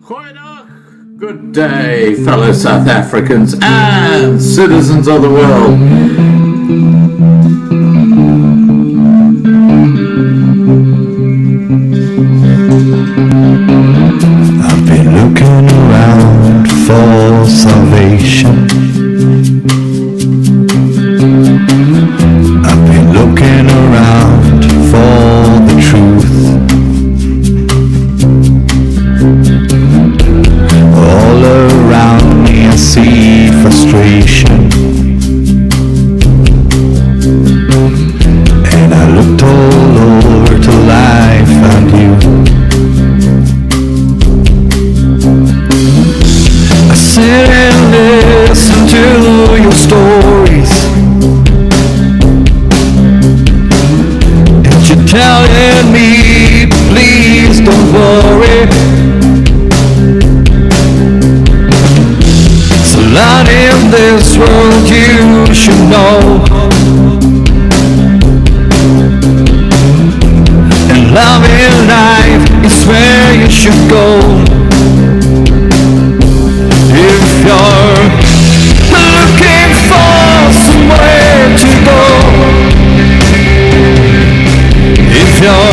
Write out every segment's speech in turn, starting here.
Goeiedag. Good day, fellow South Africans and citizens of the world. I've been looking around for salvation. I've been looking around for the truth. All around me I see frustration, and I looked all over till I found you. I sit and listen to your stories, and you're telling me, please don't worry. Lot in this world you should know, and love in life is where you should go. If you're looking for somewhere to go, if you're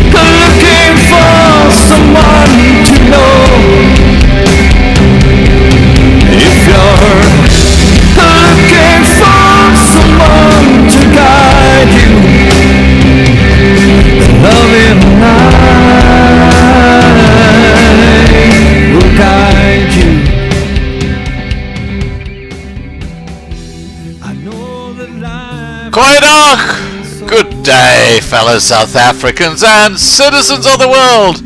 looking for someone to know, if you're looking for someone to guide you, then love in life will guide you. I know that life. Goeiedag! Good day, fellow South Africans and citizens of the world.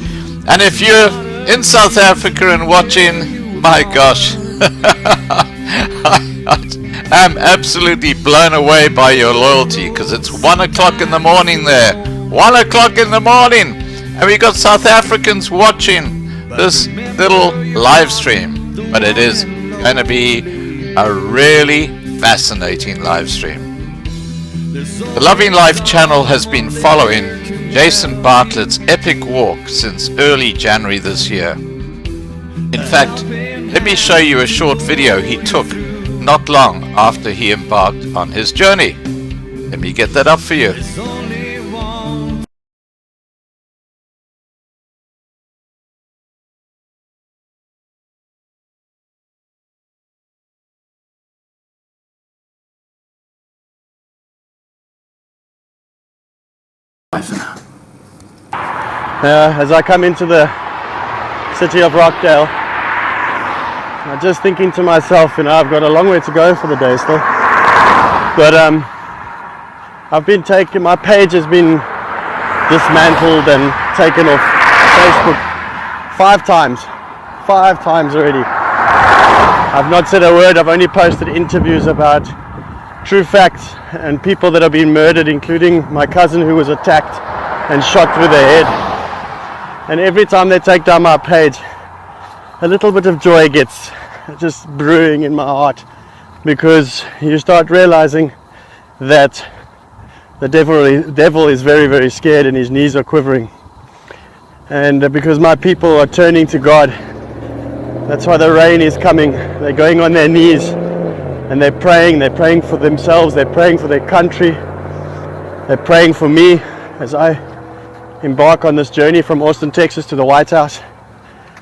And if you're in South Africa and watching, my gosh, I'm absolutely blown away by your loyalty, because it's 1 o'clock in the morning there. 1 o'clock in the morning, and we got South Africans watching this little live stream. But it is going to be a really fascinating live stream. The Loving Life channel has been following Jason Bartlett's epic walk since early January this year. In fact, let me show you a short video he took not long after he embarked on his journey. Let me get that up for you. As I come into the city of Rockdale, I'm just thinking to myself, I've got a long way to go for the day still. But I've been taken, my page has been dismantled and taken off Facebook 5 times. 5 times already. I've not said a word. I've only posted interviews about true facts and people that have been murdered, including my cousin who was attacked and shot through the head. And every time they take down my page, a little bit of joy gets just brewing in my heart, because you start realizing that the devil is very, very scared and his knees are quivering. And because my people are turning to God, that's why the rain is coming. They're going on their knees and they're praying for themselves, they're praying for their country, they're praying for me as I embark on this journey from Austin, Texas to the White House.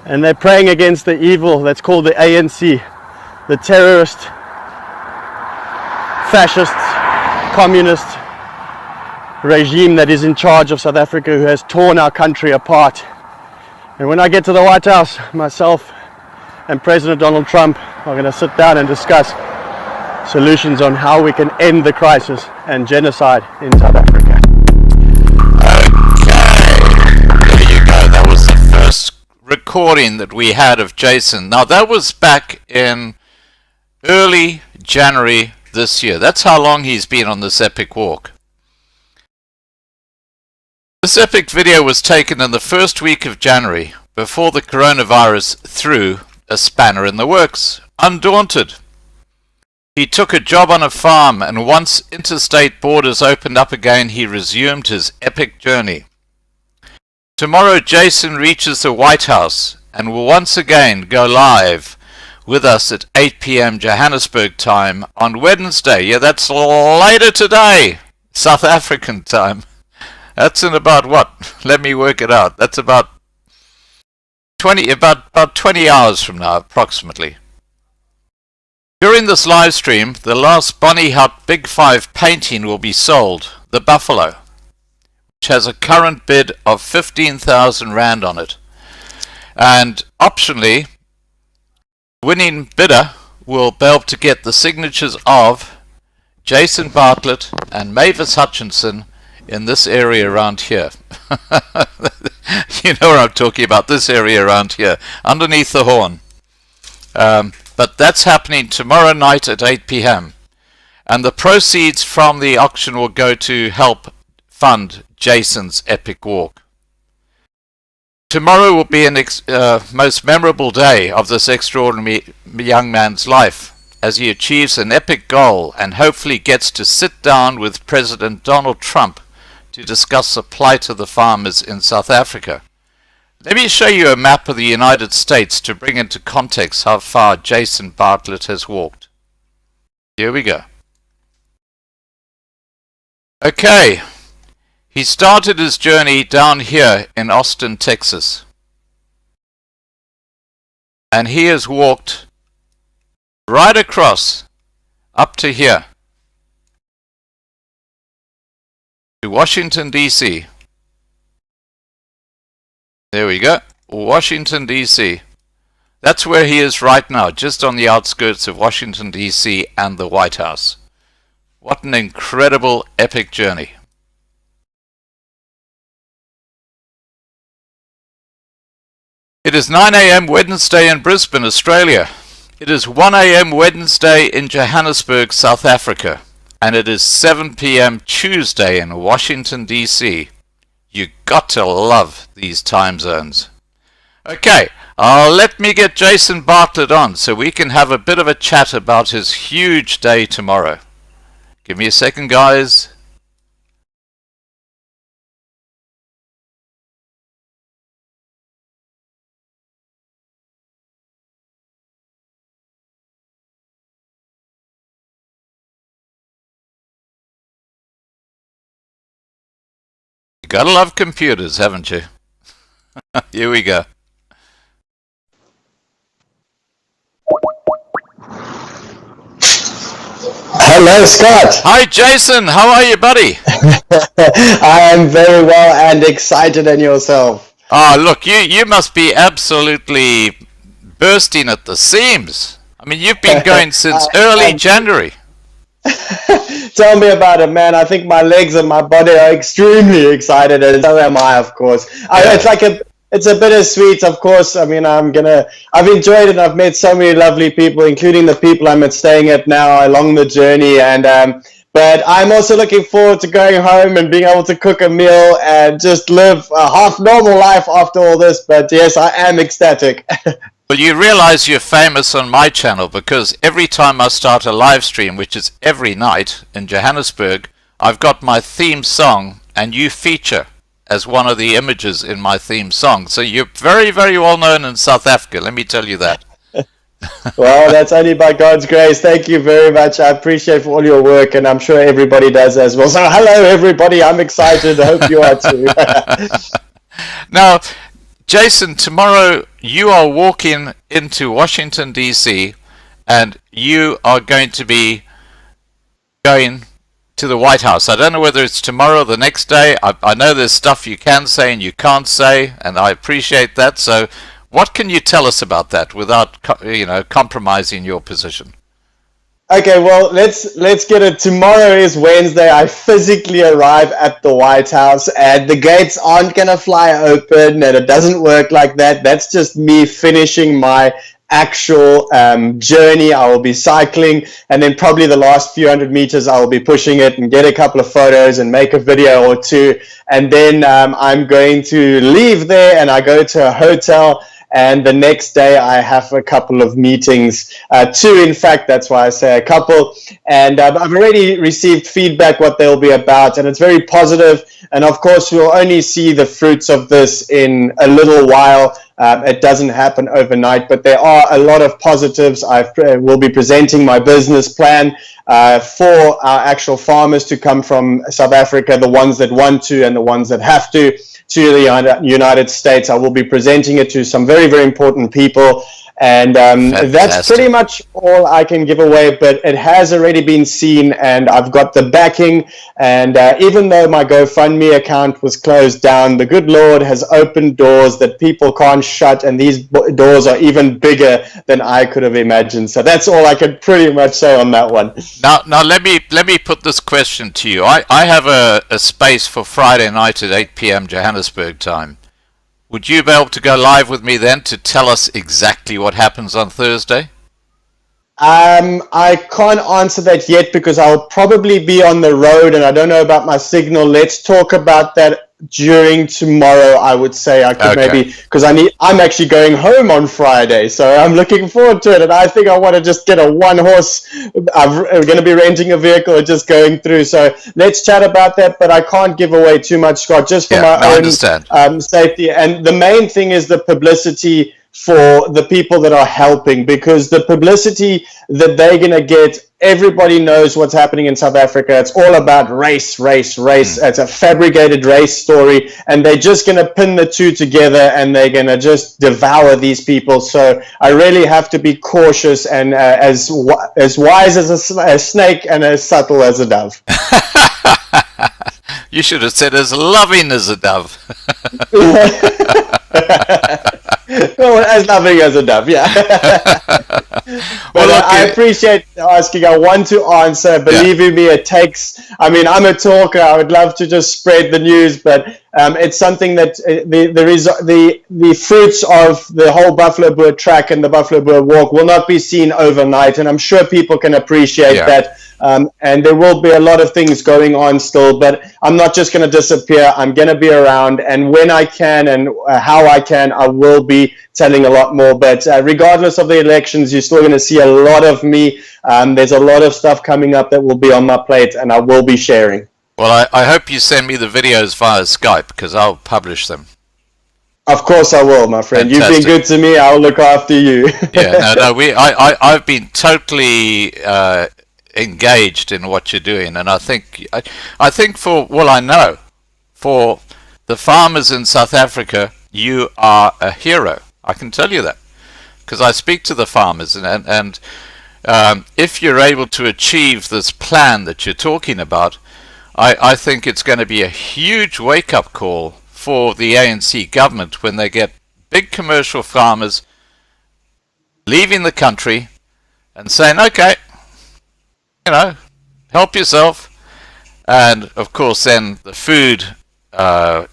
And they're praying against the evil that's called the ANC, the terrorist, fascist, communist regime that is in charge of South Africa, who has torn our country apart. And when I get to the White House, myself and President Donald Trump are going to sit down and discuss solutions on how we can end the crisis and genocide in South Africa. Recording that we had of Jason. Now that was back in early January this year. That's how long he's been on this epic walk. This epic video was taken in the first week of January, before the coronavirus threw a spanner in the works. Undaunted, he took a job on a farm, and once interstate borders opened up again, he resumed his epic journey. Tomorrow Jason reaches the White House and will once again go live with us at 8 p.m. Johannesburg time on Wednesday. Yeah, that's later today, South African time. That's in about what? Let me work it out. That's about 20 hours from now, approximately. During this live stream, the last Bonnie Hut Big 5 painting will be sold, the Buffalo, which has a current bid of 15,000 Rand on it. And optionally, winning bidder will be able to get the signatures of Jason Bartlett and Mavis Hutchinson in this area around here. You know what I'm talking about, this area around here, underneath the horn. But that's happening tomorrow night at 8 p.m. And the proceeds from the auction will go to help fund Jason's epic walk. Tomorrow will be an most memorable day of this extraordinary young man's life as he achieves an epic goal and hopefully gets to sit down with President Donald Trump to discuss the plight of the farmers in South Africa. Let me show you a map of the United States to bring into context how far Jason Bartlett has walked. Here we go. Okay, he started his journey down here in Austin, Texas. And he has walked right across up to here, to Washington, D.C. There we go, Washington, D.C. That's where he is right now, just on the outskirts of Washington, D.C. and the White House. What an incredible, epic journey. It is 9 a.m. Wednesday in Brisbane, Australia. It is 1 a.m. Wednesday in Johannesburg, South Africa. And it is 7 p.m. Tuesday in Washington, D.C. You got to love these time zones. Okay, let me get Jason Bartlett on so we can have a bit of a chat about his huge day tomorrow. Give me a second, guys. You gotta love computers, haven't you? Here we go. Hello, Scott. Hi, Jason. How are you, buddy? I am very well and excited, and yourself? Ah, look, you must be absolutely bursting at the seams. I mean, you've been going since early January. Tell me about it, man. I think my legs and my body are extremely excited, and so am I, of course. It's a bittersweet, of course. I mean, I've enjoyed it. I've met so many lovely people, including the people I'm staying at now along the journey. And but I'm also looking forward to going home and being able to cook a meal and just live a half normal life after all this. But yes, I am ecstatic. Well, you realize you're famous on my channel because every time I start a live stream, which is every night in Johannesburg, I've got my theme song and you feature as one of the images in my theme song. So you're very, very well known in South Africa, let me tell you that. Well, that's only by God's grace. Thank you very much. I appreciate all your work, and I'm sure everybody does as well. So hello, everybody. I'm excited. I hope you are too. Now, Jason, tomorrow you are walking into Washington, D.C., and you are going to be going to the White House. I don't know whether it's tomorrow or the next day. I know there's stuff you can say and you can't say, and I appreciate that. So what can you tell us about that without, compromising your position? Okay, well, let's get it. Tomorrow is Wednesday. I physically arrive at the White House, and the gates aren't going to fly open, and it doesn't work like that. That's just me finishing my actual journey. I will be cycling, and then probably the last few hundred meters I will be pushing it and get a couple of photos and make a video or two, and then I'm going to leave there and I go to a hotel, and the next day I have a couple of meetings, two in fact, that's why I say a couple, and I've already received feedback what they'll be about, and it's very positive, and of course we'll only see the fruits of this in a little while. It doesn't happen overnight, but there are a lot of positives. I will be presenting my business plan for our actual farmers to come from South Africa, the ones that want to and the ones that have to the United States. I will be presenting it to some very, very important people. And that's pretty much all I can give away, but it has already been seen, and I've got the backing. And even though my GoFundMe account was closed down, the good Lord has opened doors that people can't shut, and these doors are even bigger than I could have imagined. So that's all I can pretty much say on that one. Now let me put this question to you. I have a space for Friday night at 8 p.m. Johannesburg time. Would you be able to go live with me then to tell us exactly what happens on Thursday? I can't answer that yet because I'll probably be on the road and I don't know about my signal. Let's talk about that during tomorrow. I would say I could maybe, because I'm actually going home on Friday, so I'm looking forward to it, and I think I want to just get a one horse. I'm going to be renting a vehicle and just going through, so let's chat about that, but I can't give away too much, Scott, just for my own safety. And the main thing is the publicity for the people that are helping, because the publicity that they're going to get, everybody knows what's happening in South Africa. It's all about race. It's a fabricated race story, and they're just going to pin the two together and they're going to just devour these people. So I really have to be cautious and as wise as a snake and as subtle as a dove. You should have said as loving as a dove. Well, as loving as a dove, yeah. But I appreciate asking. I want to answer. Believe me, it takes. I mean, I'm a talker. I would love to just spread the news, but it's something that the fruits of the whole Buffalo Boer track and the Buffalo Boer walk will not be seen overnight, and I'm sure people can appreciate that. And there will be a lot of things going on still, but I'm not just going to disappear. I'm going to be around, and when I can and how I can, I will be telling a lot more. But regardless of the elections, you're still going to see a lot of me. There's a lot of stuff coming up that will be on my plate, and I will be sharing. Well, I hope you send me the videos via Skype, because I'll publish them. Of course I will, my friend. Fantastic. You've been good to me. I'll look after you. I've been totally engaged in what you're doing, and I think I know for the farmers in South Africa, you are a hero. I can tell you that because I speak to the farmers, and if you're able to achieve this plan that you're talking about, I think it's going to be a huge wake-up call for the ANC government when they get big commercial farmers leaving the country and saying, okay, help yourself. And of course then the food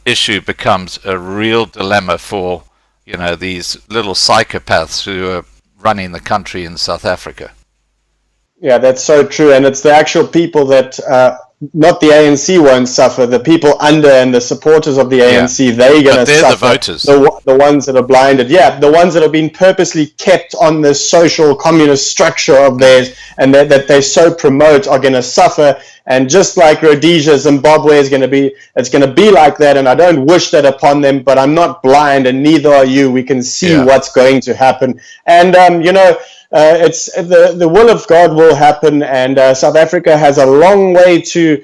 issue becomes a real dilemma for these little psychopaths who are running the country in South Africa. Yeah, that's so true. And it's the actual people that not the ANC won't suffer. The people under and the supporters of the ANC, they're going to suffer. The voters. The ones that are blinded. Yeah, the ones that have been purposely kept on this social communist structure of theirs and that they so promote are going to suffer. And just like Rhodesia, Zimbabwe it's going to be like that. And I don't wish that upon them, but I'm not blind, and neither are you. We can see what's going to happen. And, it's the will of God will happen, and South Africa has a long way to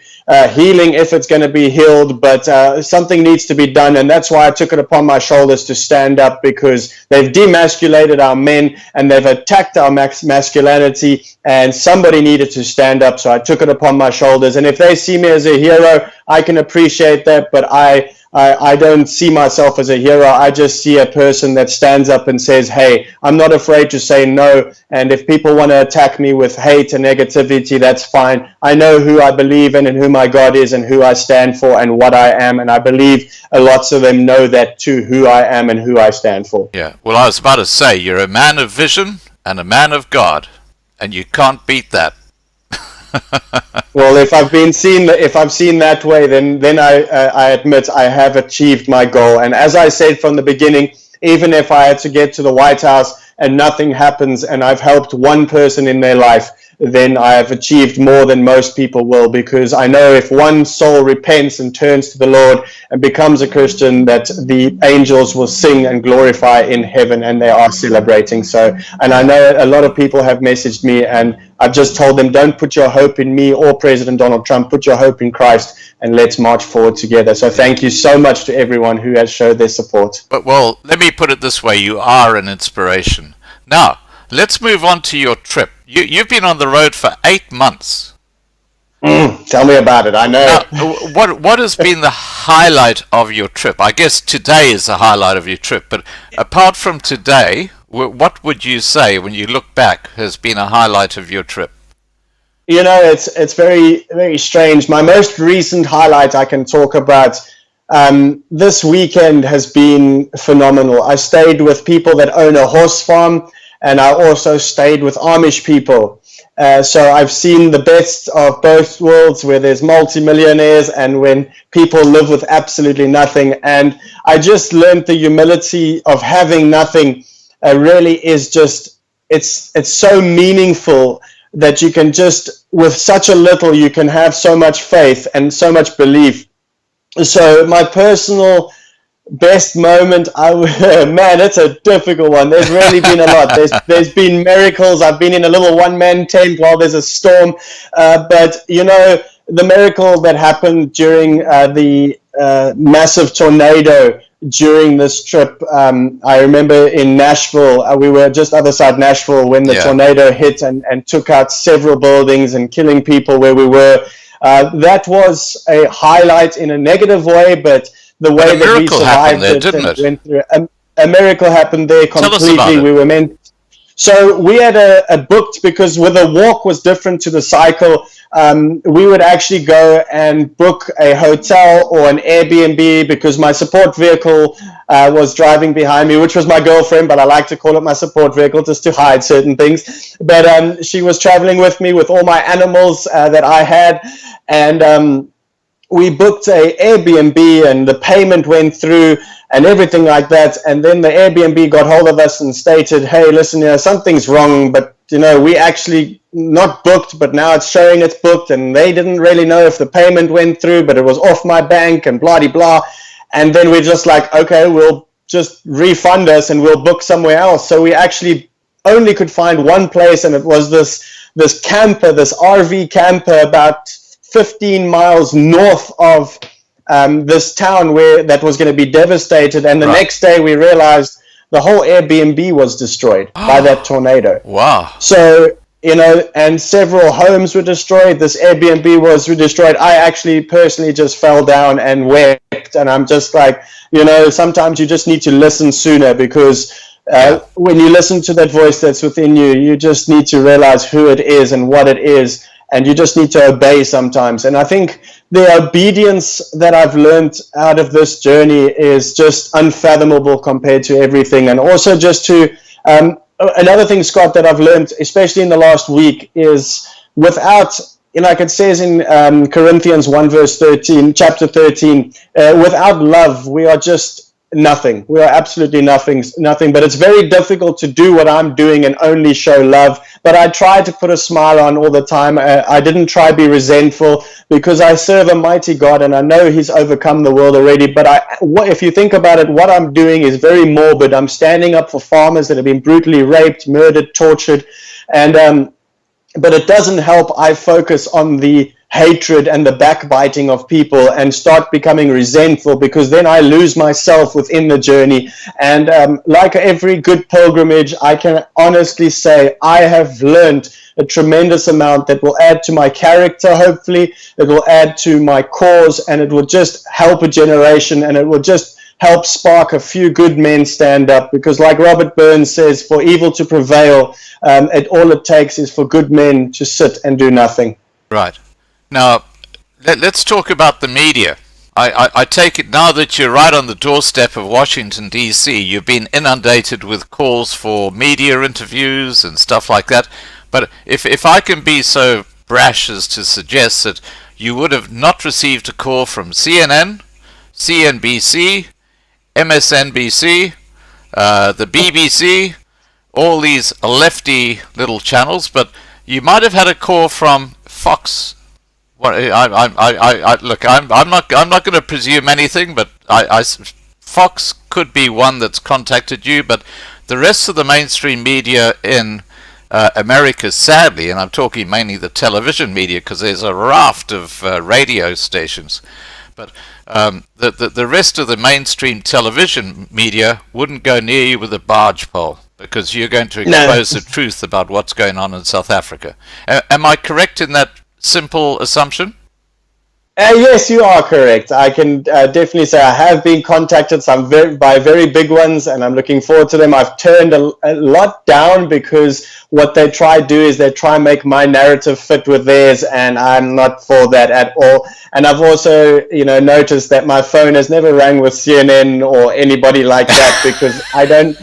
healing if it's going to be healed, but something needs to be done, and that's why I took it upon my shoulders to stand up, because they've demasculated our men and they've attacked our masculinity, and somebody needed to stand up, so I took it upon my shoulders. And if they see me as a hero, I can appreciate that, but I don't see myself as a hero. I just see a person that stands up and says, hey, I'm not afraid to say no. And if people want to attack me with hate and negativity, that's fine. I know who I believe in and who my God is and who I stand for and what I am. And I believe lots of them know that too, who I am and who I stand for. Yeah, well, I was about to say, you're a man of vision and a man of God, and you can't beat that. Well, if I've seen that way, then I admit I have achieved my goal. And as I said from the beginning, even if I had to get to the White House and nothing happens and I've helped one person in their life, then I have achieved more than most people will, because I know if one soul repents and turns to the Lord and becomes a Christian, that the angels will sing and glorify in heaven, and they are celebrating. So, and I know a lot of people have messaged me, and I've just told them, don't put your hope in me or President Donald Trump, put your hope in Christ, and let's march forward together. So thank you so much to everyone who has showed their support. But, well, let me put it this way. You are an inspiration. Now, let's move on to your trip. You've been on the road for 8 months. Tell me about it. I know. Now, what has been the highlight of your trip? I guess today is the highlight of your trip. But apart from today, what would you say when you look back has been a highlight of your trip? You know, it's very, very strange. My most recent highlight I can talk about this weekend has been phenomenal. I stayed with people that own a horse farm, and I also stayed with Amish people. So I've seen the best of both worlds, where there's multimillionaires and when people live with absolutely nothing. And I just learned the humility of having nothing really is just, it's so meaningful that you can just, with such a little, you can have so much faith and so much belief. So my personal best moment, man, it's a difficult one. There's really been a lot. There's been miracles. I've been in a little one-man tent while there's a storm. But, you know, the miracle that happened during the massive tornado during this trip, I remember in Nashville, we were just other side Nashville when the tornado hit and took out several buildings and killing people where we were. That was a highlight in a negative way, but the way that we survived it and went through a miracle happened there completely. We were meant. So we had a booked, because with the walk was different to the cycle. We would actually go and book a hotel or an Airbnb, because my support vehicle was driving behind me, which was my girlfriend, but I like to call it my support vehicle just to hide certain things. But she was traveling with me with all my animals that I had, and we booked a Airbnb, and the payment went through and everything like that. And then the Airbnb got hold of us and stated, hey, listen, you know, something's wrong, but, you know, we actually not booked, but now it's showing it's booked. And they didn't really know if the payment went through, but it was off my bank and blah, blah. And then we're just like, okay, we'll just refund us and we'll book somewhere else. So we actually only could find one place, and it was this camper, this RV camper about 15 miles north of this town where that was going to be devastated. And the next day we realized the whole Airbnb was destroyed by that tornado. Wow. So, you know, and several homes were destroyed. This Airbnb was destroyed. I actually personally just fell down and wept. And I'm just like, you know, sometimes you just need to listen sooner, because when you listen to that voice that's within you, you just need to realize who it is and what it is. And you just need to obey sometimes. And I think the obedience that I've learned out of this journey is just unfathomable compared to everything. And also just to, another thing, Scott, that I've learned, especially in the last week, is without, you know, like it says in Corinthians 1 verse 13, chapter 13, without love, we are just nothing. We are absolutely nothing. But it's very difficult to do what I'm doing and only show love. But I try to put a smile on all the time. I didn't try to be resentful, because I serve a mighty God and I know He's overcome the world already. But if you think about it, what I'm doing is very morbid. I'm standing up for farmers that have been brutally raped, murdered, tortured, and but it doesn't help. I focus on the hatred and the backbiting of people and start becoming resentful, because then I lose myself within the journey. And like every good pilgrimage, I can honestly say I have learned a tremendous amount that will add to my character. Hopefully it will add to my cause, and it will just help a generation, and it will just help spark a few good men stand up. Because like Robert Burns says, for evil to prevail, all it takes is for good men to sit and do nothing. Right. Now, let's talk about the media. I take it now that you're right on the doorstep of Washington, D.C., you've been inundated with calls for media interviews and stuff like that. But if I can be so brash as to suggest that you would have not received a call from CNN, CNBC, MSNBC, the BBC, all these lefty little channels, but you might have had a call from Fox. Well, look, I'm not going to presume anything, but Fox could be one that's contacted you, but the rest of the mainstream media in America, sadly, and I'm talking mainly the television media, because there's a raft of radio stations, but the rest of the mainstream television media wouldn't go near you with a barge pole, because you're going to expose the truth about what's going on in South Africa. Am I correct in that simple assumption? Yes, you are correct. I can definitely say I have been contacted by very big ones, and I'm looking forward to them. I've turned a lot down because what they try to do is they try and make my narrative fit with theirs, and I'm not for that at all. And I've also, noticed that my phone has never rang with CNN or anybody like that because I don't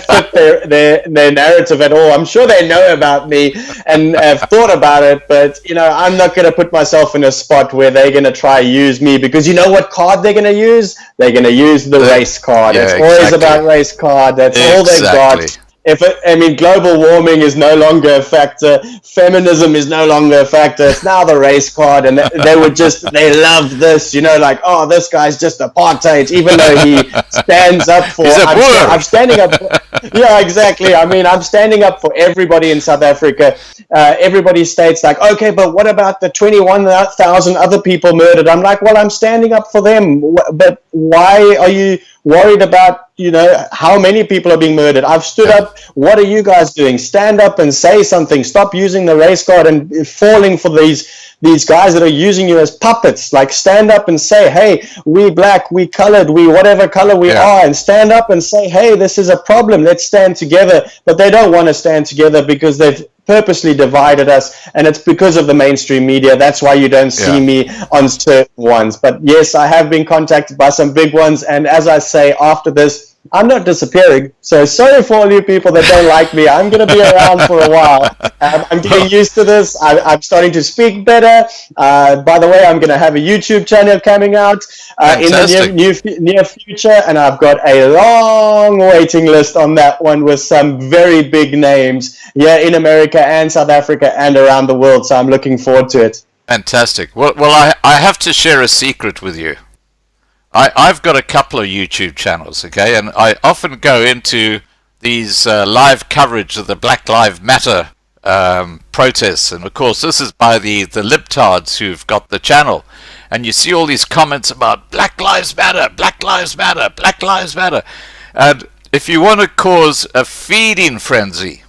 fit their narrative at all. I'm sure they know about me and have thought about it, but I'm not going to put myself in a spot where they're going to try to use me, because you know what card they're going to use? They're going to use the race card. It's always about race card. That's all they've got. Global warming is no longer a factor. Feminism is no longer a factor. It's now the race card, and they love this. Oh, this guy's just apartheid, even though he stands up for. I'm standing up. Yeah, exactly. I'm standing up for everybody in South Africa. Everybody states like, okay, but what about the 21,000 other people murdered? I'm like, well, I'm standing up for them, but why are you worried about how many people are being murdered? I've stood up. What are you guys doing? Stand up and say something. Stop using the race card and falling for these guys that are using you as puppets. Like, stand up and say, hey, we black, we colored, we whatever color we are, and stand up and say, hey, this is a problem. Let's stand together. But they don't want to stand together because they've purposely divided us, and it's because of the mainstream media. That's why you don't see me on certain ones. But yes, I have been contacted by some big ones, and as I say, after this, I'm not disappearing. So sorry for all you people that don't like me. I'm going to be around for a while. I'm getting used to this. I'm starting to speak better. By the way, I'm going to have a YouTube channel coming out in the near future, and I've got a long waiting list on that one with some very big names here in America and South Africa and around the world. So I'm looking forward to it. Fantastic. Well, I have to share a secret with you. I've got a couple of YouTube channels, okay, and I often go into these live coverage of the Black Lives Matter protests, and of course this is by the libtards who've got the channel, and you see all these comments about Black Lives Matter, Black Lives Matter, Black Lives Matter, and if you want to cause a feeding frenzy,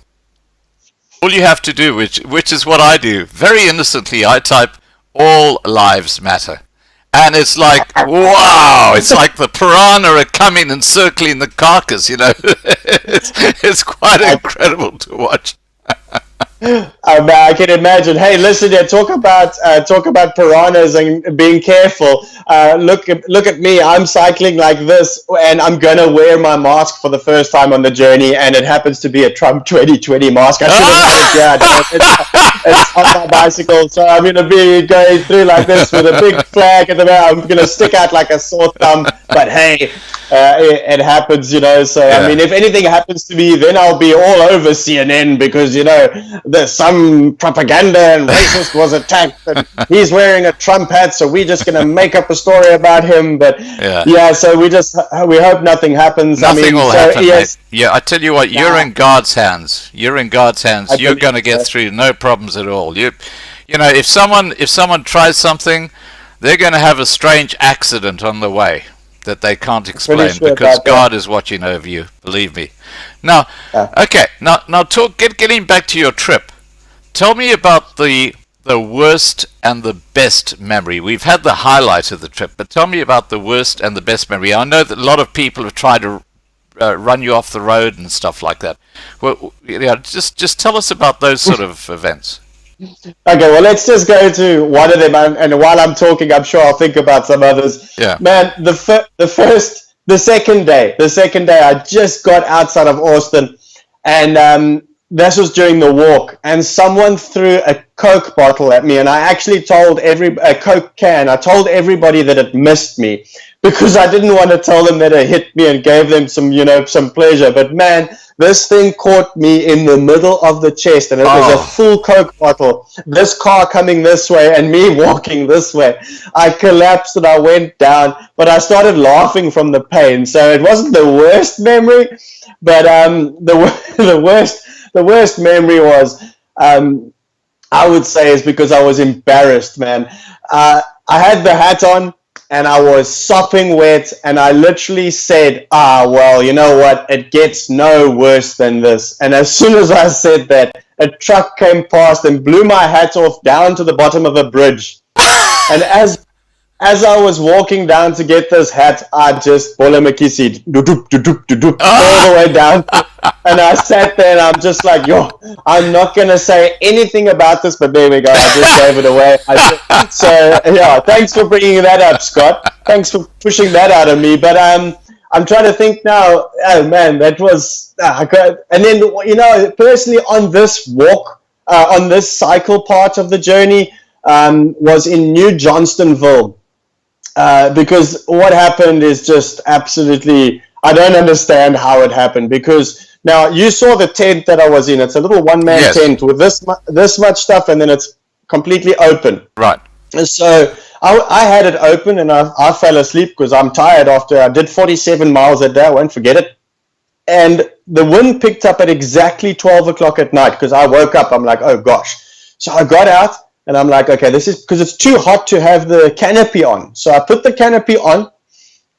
all you have to do, which is what I do, very innocently, I type all lives matter. And it's like, wow, it's like the piranha are coming and circling the carcass, It's quite incredible to watch. I can imagine. Hey, listen here. Talk about piranhas and being careful. Look at me. I'm cycling like this, and I'm gonna wear my mask for the first time on the journey, and it happens to be a Trump 2020 mask. I should have had it. It's on my bicycle, so I'm gonna be going through like this with a big flag at the back. I'm gonna stick out like a sore thumb. But hey, it happens, So if anything happens to me, then I'll be all over CNN because there's some propaganda and racist was attacked and he's wearing a Trump hat, so we're just going to make up a story about him. But so we hope nothing happens. Nothing will happen, mate. Yeah, I tell you what, you're in God's hands. You're in God's hands. You're going to get through, no problems at all. If someone tries something, they're going to have a strange accident on the way that they can't explain because God is watching over you, believe me. Now, okay, now getting back to your trip, tell me about the worst and the best memory. We've had the highlight of the trip, but tell me about the worst and the best memory. I know that a lot of people have tried to run you off the road and stuff like that. Well, just tell us about those sort of events. Okay, well, let's just go to one of them, and while I'm talking, I'm sure I'll think about some others. Yeah. Man, the second day, I just got outside of Austin, and this was during the walk, and someone threw a Coke bottle at me, and I actually told a Coke can. I told everybody that it missed me because I didn't want to tell them that it hit me and gave them some, some pleasure. But man, this thing caught me in the middle of the chest, and it was a full Coke bottle. This car coming this way and me walking this way. I collapsed and I went down, but I started laughing from the pain. So it wasn't the worst memory, but the worst memory was, I would say, is because I was embarrassed, man. I had the hat on and I was sopping wet, and I literally said, well, you know what? It gets no worse than this. And as soon as I said that, a truck came past and blew my hat off down to the bottom of a bridge. And as I was walking down to get this hat, I just all the way down. And I sat there and I'm just like, I'm not going to say anything about this, but there we go. I just gave it away. So, yeah, thanks for bringing that up, Scott. Thanks for pushing that out of me. But I'm trying to think now, oh man, that was, and then, personally on this walk, on this cycle part of the journey, was in New Johnstonville. Because what happened is just absolutely, I don't understand how it happened, because now you saw the tent that I was in. It's a little one-man tent with this much stuff, and then it's completely open. Right. And so I had it open, and I fell asleep because I'm tired after I did 47 miles a day. I won't forget it. And the wind picked up at exactly 12 o'clock at night, because I woke up. I'm like, oh gosh. So I got out. And I'm like, okay, this is because it's too hot to have the canopy on. So I put the canopy on,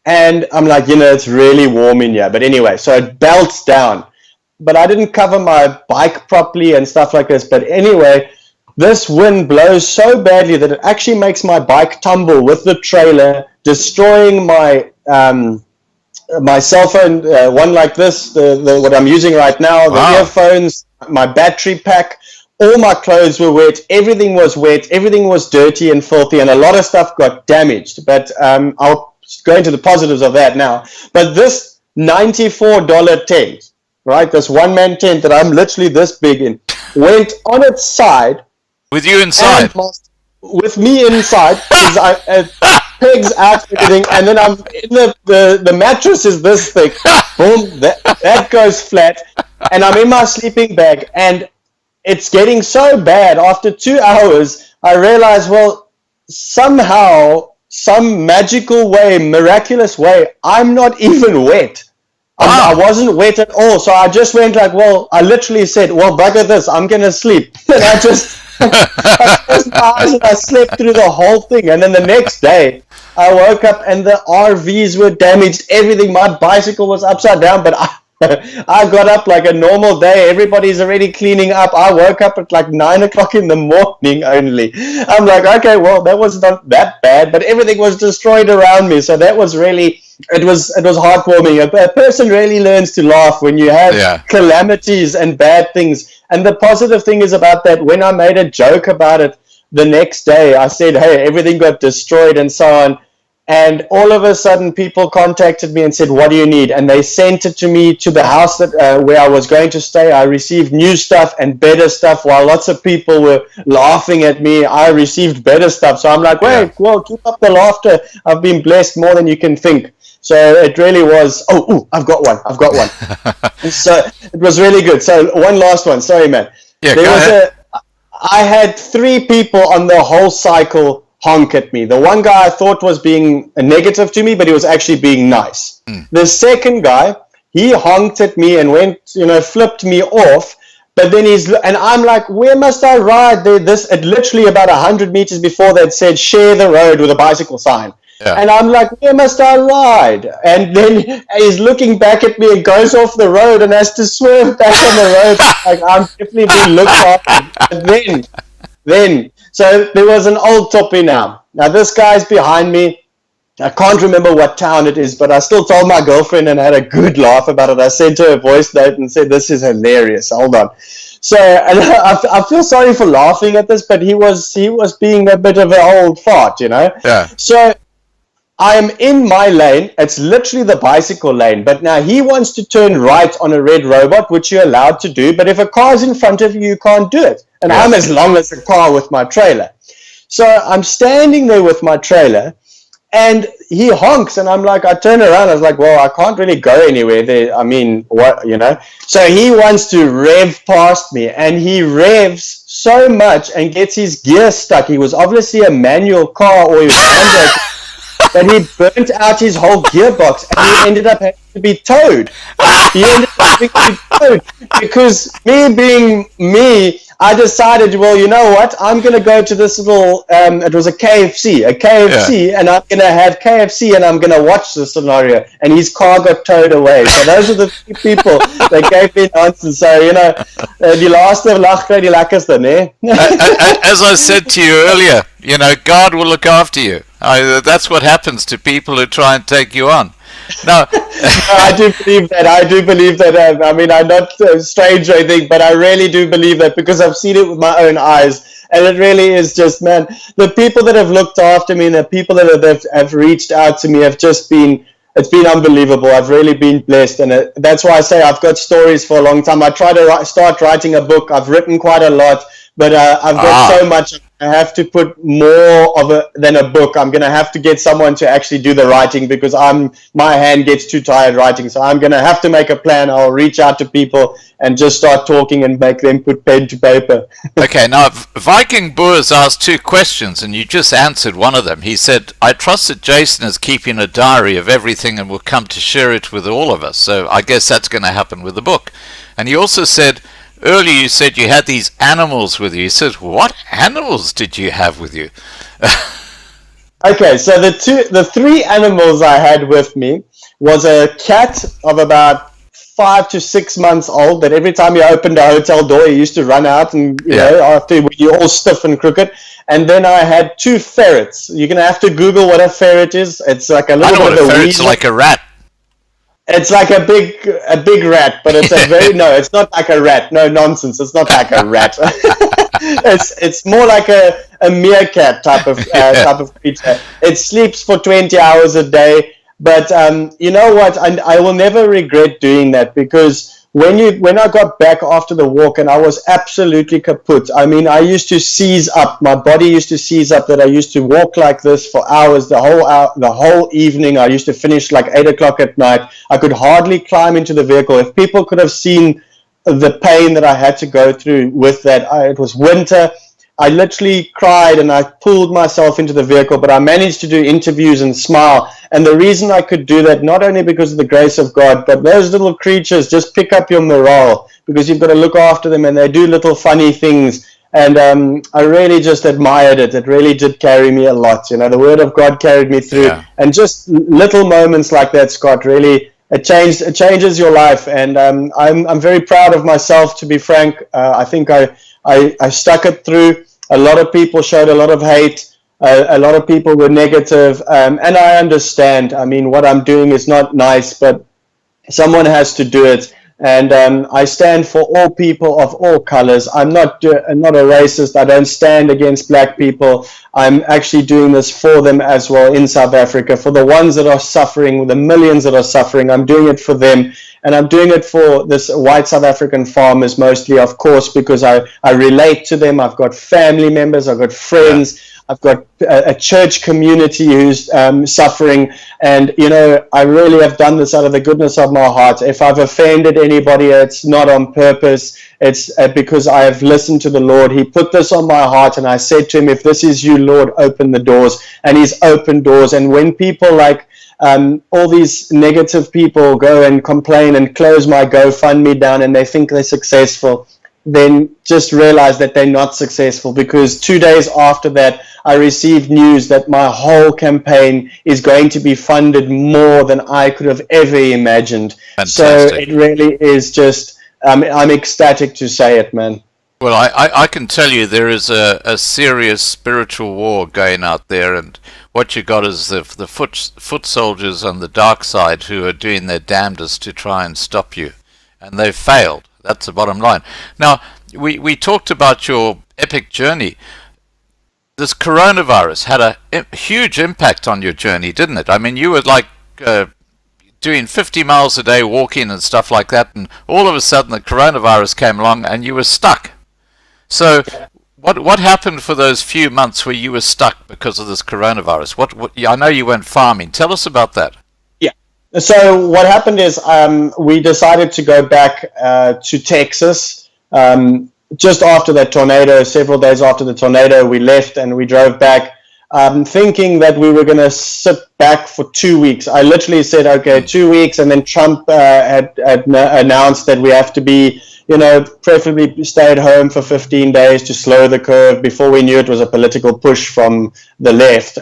and I'm like, it's really warm in here. But anyway, so it belts down. But I didn't cover my bike properly and stuff like this. But anyway, this wind blows so badly that it actually makes my bike tumble with the trailer, destroying my my cell phone, one like this, the what I'm using right now, the earphones, my battery pack. All my clothes were wet. Everything was wet. Everything was dirty and filthy, and a lot of stuff got damaged. But I'll go into the positives of that now. But this $94 tent, right, this one-man tent that I'm literally this big in, went on its side. With you inside? With me inside. Pegs out, everything, and then I'm in the mattress is this thick. Boom, that goes flat, and I'm in my sleeping bag, and it's getting so bad. After 2 hours, I realized, well, somehow, some magical way, miraculous way, I'm not even wet. I wasn't wet at all. So I just went like, well, I literally said, well, bugger this, I'm going to sleep. And I closed my eyes and I slept through the whole thing. And then the next day, I woke up and the RVs were damaged. Everything, my bicycle was upside down, but I got up like a normal day. Everybody's already cleaning up. I woke up at like 9 o'clock in the morning only. I'm like, okay, well, that was not that bad, but everything was destroyed around me. So that was really, it was heartwarming. A person really learns to laugh when you have calamities and bad things. And the positive thing is about that, when I made a joke about it the next day, I said, hey, everything got destroyed and so on. And all of a sudden, people contacted me and said, what do you need? And they sent it to me to the house that where I was going to stay. I received new stuff and better stuff. While lots of people were laughing at me, I received better stuff. So I'm like, wait, well, keep up the laughter. I've been blessed more than you can think. So it really was, I've got one. So it was really good. So one last one. Sorry, man. Yeah, I had 3 people on the whole cycle honk at me. The one guy I thought was being negative to me, but he was actually being nice. The second guy, he honked at me and went, flipped me off. But then and I'm like, where must I ride? It literally about 100 meters before that said, share the road with a bicycle sign. Yeah. And I'm like, where must I ride? And then he's looking back at me and goes off the road and has to swerve back on the road. Like, I'm definitely being looked after. But then, so there was an old toppy now. Now this guy's behind me. I can't remember what town it is, but I still told my girlfriend and had a good laugh about it. I sent her a voice note and said, this is hilarious. Hold on. So, and I feel sorry for laughing at this, but he was being a bit of an old fart, Yeah. So I'm in my lane. It's literally the bicycle lane. But now he wants to turn right on a red robot, which you're allowed to do. But if a car's in front of you, you can't do it. And I'm as long as a car with my trailer. So I'm standing there with my trailer. and he honks, and I'm like, I turn around, I was like, well, I can't really go anywhere there. I mean, what, you know? So he wants to rev past me, and he revs so much and gets his gear stuck. He was obviously a manual car, or he was handbrake, that he burnt out his whole gearbox, and he ended up having to be towed. He ended up having to be towed because me being me, I decided, well, you know what? I'm going to go to this little, it was a KFC, and I'm going to have KFC, and I'm going to watch the scenario. And his car got towed away. So those are the three people that gave me nonsense. So, you know, die laaste lag kry die lekkerste, né? As I said to you earlier, you know, God will look after you. That's what happens to people who try and take you on. No. I do believe that. I mean, I'm not strange or anything, but I really do believe that because I've seen it with my own eyes. And it really is just, man, the people that have looked after me and the people that have reached out to me have just been, it's been unbelievable. I've really been blessed. And that's why I say I've got stories for a long time. I try to start writing a book. I've written quite a lot, but I've got so much. I have to put more than a book. I'm going to have to get someone to actually do the writing because my hand gets too tired writing. So I'm going to have to make a plan. I'll reach out to people and just start talking and make them put pen to paper. Okay, now Viking Boers asked two questions and you just answered one of them. He said, I trust that Jason is keeping a diary of everything and will come to share it with all of us. So I guess that's going to happen with the book. And he also said, earlier you said you had these animals with you. He said, what animals did you have with you? Okay, so the three animals I had with me was a cat of about 5 to 6 months old that every time you opened a hotel door, he used to run out and, you know, after you're all stiff and crooked. And then I had 2 ferrets. You're going to have to Google what a ferret is. It's like a little bit of a ferret's like a rat. It's like a big rat, but it's it's not like a rat. No nonsense. It's not like a rat. it's more like a meerkat type of creature. It sleeps for 20 hours a day. But you know what? I will never regret doing that because when I got back after the walk and I was absolutely kaput. I mean, I used to seize up. My body used to seize up that I used to walk like this for hours, the whole evening. I used to finish like 8 o'clock at night. I could hardly climb into the vehicle. If people could have seen the pain that I had to go through with that, it was winter. I literally cried and I pulled myself into the vehicle, but I managed to do interviews and smile. And the reason I could do that, not only because of the grace of God, but those little creatures just pick up your morale because you've got to look after them and they do little funny things. And I really just admired it. It really did carry me a lot. You know, the Word of God carried me through. Yeah. And just little moments like that, Scott, really, it changes your life. And I'm very proud of myself, to be frank. I think I stuck it through. A lot of people showed a lot of hate. A lot of people were negative. And I understand. I mean, what I'm doing is not nice, but someone has to do it. And I stand for all people of all colors. I'm not a racist. I don't stand against black people. I'm actually doing this for them as well in South Africa. For the ones that are suffering, the millions that are suffering, I'm doing it for them. And I'm doing it for this white South African farmers mostly, of course, because I relate to them. I've got family members. I've got friends. I've got a church community who's suffering. And, you know, I really have done this out of the goodness of my heart. If I've offended anybody, it's not on purpose. It's because I have listened to the Lord. He put this on my heart, and I said to him, if this is you, Lord, open the doors. And he's opened doors. And when people like all these negative people go and complain and close my GoFundMe down and they think they're successful, then just realize that they're not successful, because 2 days after that, I received news that my whole campaign is going to be funded more than I could have ever imagined. Fantastic. So it really is just, I'm ecstatic to say it, man. Well, I can tell you there is a serious spiritual war going out there, and what you got is the foot soldiers on the dark side who are doing their damnedest to try and stop you, and they've failed. That's the bottom line. Now, we talked about your epic journey. This coronavirus had a huge impact on your journey, didn't it? I mean, you were like doing 50 miles a day walking and stuff like that, and all of a sudden the coronavirus came along and you were stuck. So What happened for those few months where you were stuck because of this coronavirus? I know you went farming. Tell us about that. Yeah. So what happened is we decided to go back to Texas just after that tornado. Several days after the tornado, we left and we drove back, thinking that we were going to sit back for 2 weeks. I literally said, okay, 2 weeks, and then Trump had announced that we have to be, preferably stay at home for 15 days to slow the curve. Before we knew it was a political push from the left.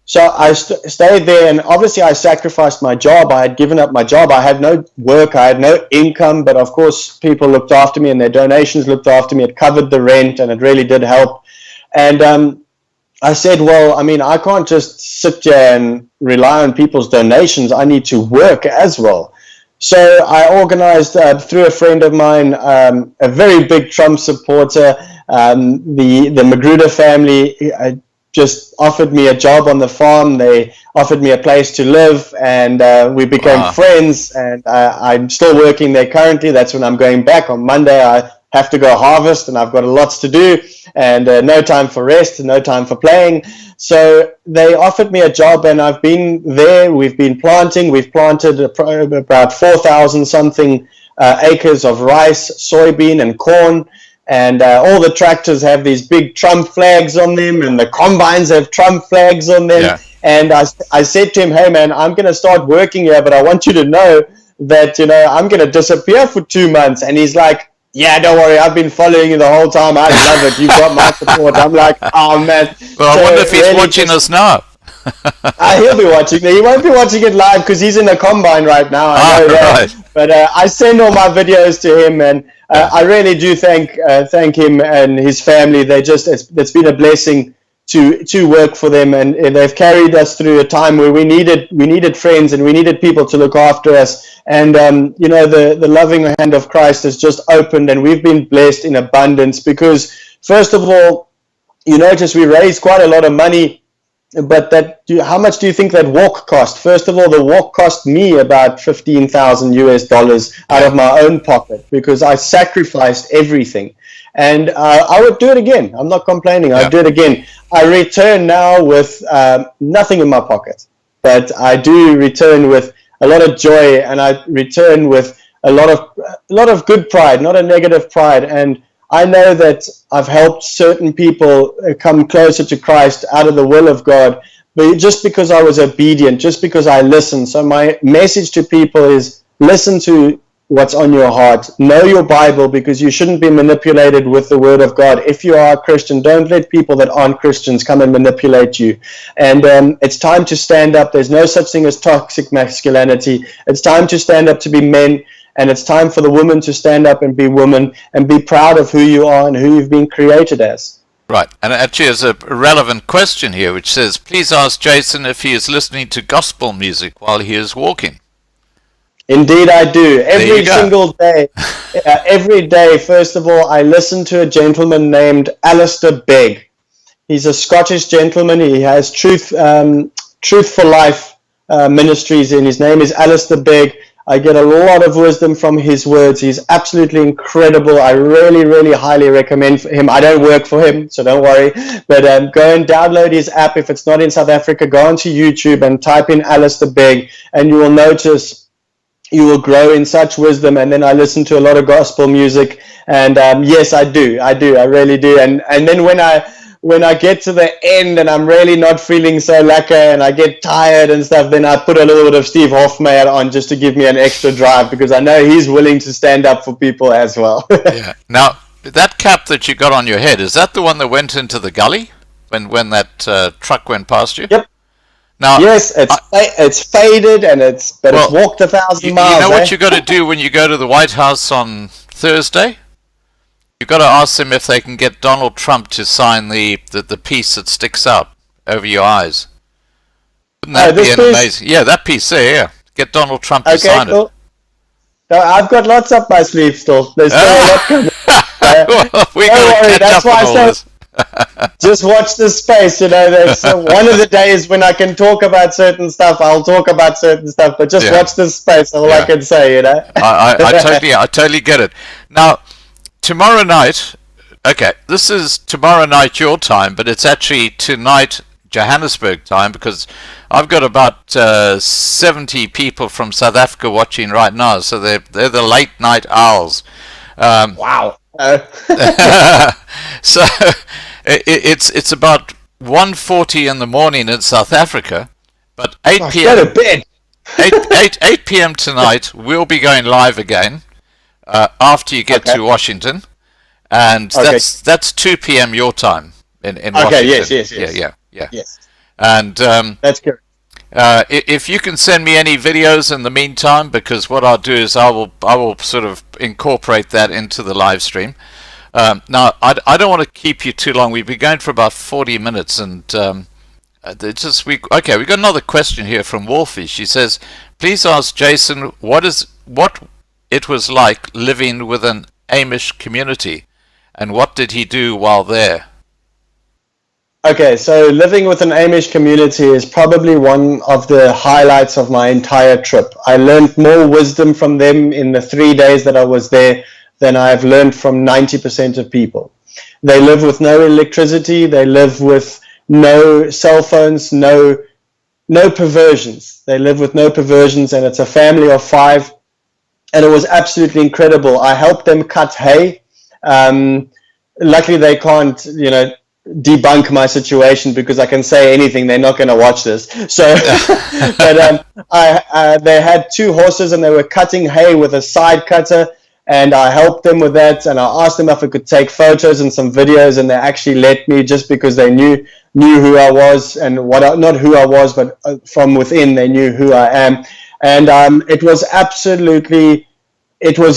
So I stayed there, and obviously I sacrificed my job. I had given up my job. I had no work. I had no income, but of course people looked after me and their donations looked after me. It covered the rent, and it really did help. And I said, well, I mean, I can't just sit here and rely on people's donations. I need to work as well. So I organized through a friend of mine, a very big Trump supporter, the Magruder family just offered me a job on the farm. They offered me a place to live, and we became friends, and I'm still working there currently. That's when I'm going back. On Monday, I have to go harvest, and I've got lots to do, and no time for rest, no time for playing. So they offered me a job, and I've been there. We've been planting. We've planted about 4,000 something acres of rice, soybean, and corn. And all the tractors have these big Trump flags on them, and the combines have Trump flags on them. Yeah. And I said to him, hey, man, I'm going to start working here, but I want you to know that, I'm going to disappear for 2 months. And he's like, yeah, don't worry, I've been following you the whole time. I love it. You've got my support. I'm like, oh, man. Well, so I wonder if he's really watching us now. He'll be watching. He won't be watching it live because he's in the combine right now. I know that. Right. But I send all my videos to him, and I really do thank him and his family. It's been a blessing to work for them, and they've carried us through a time where we needed friends and we needed people to look after us. And the loving hand of Christ has just opened, and we've been blessed in abundance because, first of all, you notice we raised quite a lot of money. But how much do you think that walk cost? First of all, the walk cost me about $15,000 out of my own pocket because I sacrificed everything. And I would do it again. I'm not complaining. I'd do it again. I return now with nothing in my pocket, but I do return with a lot of joy, and I return with a lot of good pride, not a negative pride. And I know that I've helped certain people come closer to Christ out of the will of God, but just because I was obedient, just because I listened. So my message to people is listen to what's on your heart. Know your Bible, because you shouldn't be manipulated with the Word of God. If you are a Christian, don't let people that aren't Christians come and manipulate you. And it's time to stand up. There's no such thing as toxic masculinity. It's time to stand up to be men. And it's time for the women to stand up and be women and be proud of who you are and who you've been created as. Right. And actually there's a relevant question here which says, please ask Jason if he is listening to gospel music while he is walking. Indeed I do. Every single day. Every day, first of all, I listen to a gentleman named Alistair Begg. He's a Scottish gentleman. He has Truth for Life ministries, and his name is Alistair Begg. I get a lot of wisdom from his words. He's absolutely incredible. I really, really highly recommend him. I don't work for him, so don't worry. But go and download his app. If it's not in South Africa, go onto YouTube and type in Alistair Begg, and you will notice you will grow in such wisdom. And then I listen to a lot of gospel music. And yes, I do. I really do. And then when I get to the end and I'm really not feeling so lekker and I get tired and stuff, then I put a little bit of Steve Hofmeyer on just to give me an extra drive, because I know he's willing to stand up for people as well. Yeah. Now, that cap that you got on your head, is that the one that went into the gully when that truck went past you? Yep. Now, yes, it's faded and it's walked 1,000 miles. You know what you got to do when you go to the White House on Thursday? You've got to ask them if they can get Donald Trump to sign the piece that sticks out over your eyes. Wouldn't that be amazing? Yeah, that piece there, yeah. Get Donald Trump to sign it. No, I've got lots up my sleeve still. There's still a lot coming. Don't worry, that's why I said just watch this space. There's one of the days when I can talk about certain stuff, I'll talk about certain stuff, but just watch this space, all I can say, I totally get it. Now, tomorrow night, Okay, this is tomorrow night your time, but it's actually tonight Johannesburg time, because I've got about 70 people from South Africa watching right now, so they're the late night owls. Wow. So it's about 1:40 in the morning in South Africa, but 8 Go p.m. to bed. 8 p.m. tonight we'll be going live again after you get to Washington, and that's 2 p.m. your time in Washington. Yes. Yeah. Yes. And That's correct. if you can send me any videos in the meantime, because what I'll do is I will sort of incorporate that into the live stream. Now I don't want to keep you too long. We've been going for about 40 minutes, and we got another question here from Wolfie. She says, please ask Jason what it was like living with an Amish community, and what did he do while there? Okay, so living with an Amish community is probably one of the highlights of my entire trip. I learned more wisdom from them in the 3 days that I was there than I've learned from 90% of people. They live with no electricity, they live with no cell phones, no perversions. They live with no perversions, and it's a family of 5, and it was absolutely incredible. I helped them cut hay. Luckily they can't, debunk my situation, because I can say anything. They're not going to watch this. So, but they had 2 horses, and they were cutting hay with a side cutter, and I helped them with that. And I asked them if I could take photos and some videos, and they actually let me, just because they knew who I was, and not who I was, but from within they knew who I am. And it was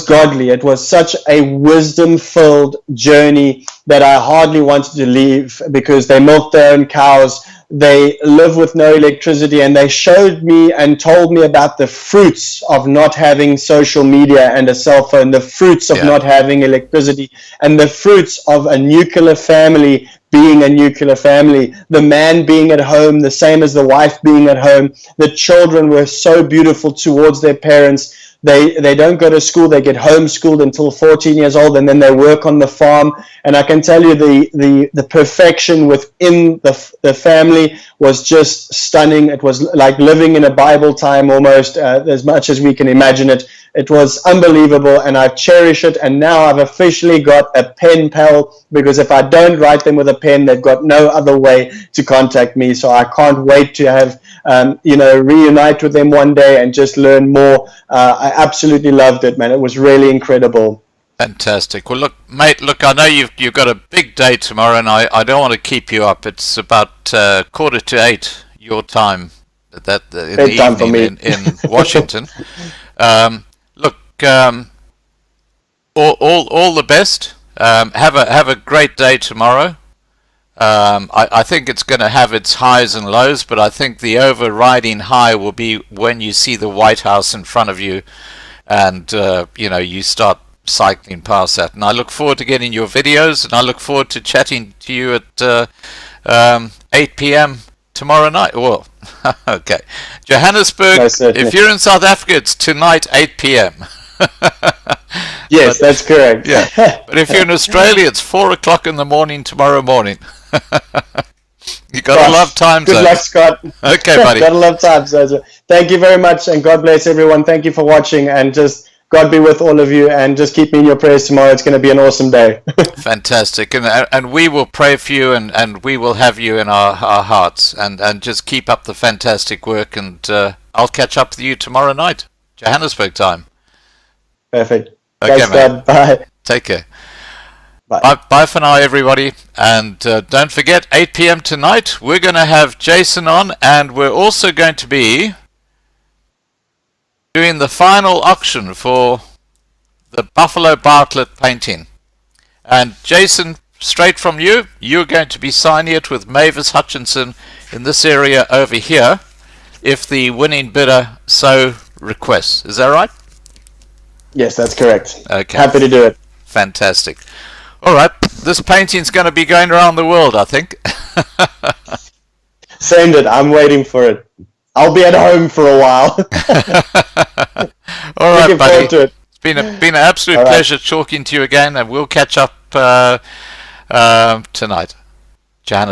godly. It was such a wisdom-filled journey that I hardly wanted to leave, because they milk their own cows, they live with no electricity, and they showed me and told me about the fruits of not having social media and a cell phone, the fruits of not having electricity, and the fruits of a nuclear family being a nuclear family, the man being at home, the same as the wife being at home. The children were so beautiful towards their parents. They don't go to school, they get homeschooled until 14 years old, and then they work on the farm. And I can tell you the perfection within the family was just stunning. It was like living in a Bible time almost, as much as we can imagine it. It was unbelievable, and I cherish it. And now I've officially got a pen pal, because if I don't write them with a pen, they've got no other way to contact me. So I can't wait to have reunite with them one day and just learn more. I absolutely loved it, man. It was really incredible. Fantastic. Well, look, mate, I know you've got a big day tomorrow, and I don't want to keep you up. It's about 7:45 your time, in the evening in Washington. All the best. Have a great day tomorrow. I think it's going to have its highs and lows, but I think the overriding high will be when you see the White House in front of you, and you start cycling past that. And I look forward to getting your videos, and I look forward to chatting to you at 8 p.m. tomorrow night. Well, okay, Johannesburg. If you're in South Africa, it's tonight 8 p.m. Yes, that's correct. Yeah, but if you're in Australia, it's 4 o'clock in the morning tomorrow morning. You gotta love time zones. Good luck, Scott. Okay, buddy. Gotta love time zones. Thank you very much, and God bless everyone. Thank you for watching, and just God be with all of you, and just keep me in your prayers tomorrow. It's going to be an awesome day. Fantastic, and we will pray for you, and we will have you in our hearts, and just keep up the fantastic work, and I'll catch up with you tomorrow night, Johannesburg time. Perfect. Okay, thanks, mate. God. Bye. Take care. Bye. Bye for now, everybody. And don't forget, 8 p.m. tonight, we're going to have Jason on, and we're also going to be doing the final auction for the Buffalo Bartlett painting. And Jason, straight from you, you're going to be signing it with Mavis Hutchinson in this area over here, if the winning bidder so requests. Is that right? Yes, that's correct. Okay. Happy to do it. Fantastic. All right, this painting's going to be going around the world, I think. Send it. I'm waiting for it. I'll be at home for a while. All right, Looking buddy. forward to it. It's been an absolute pleasure talking to you again, and we'll catch up tonight. Johannesburg.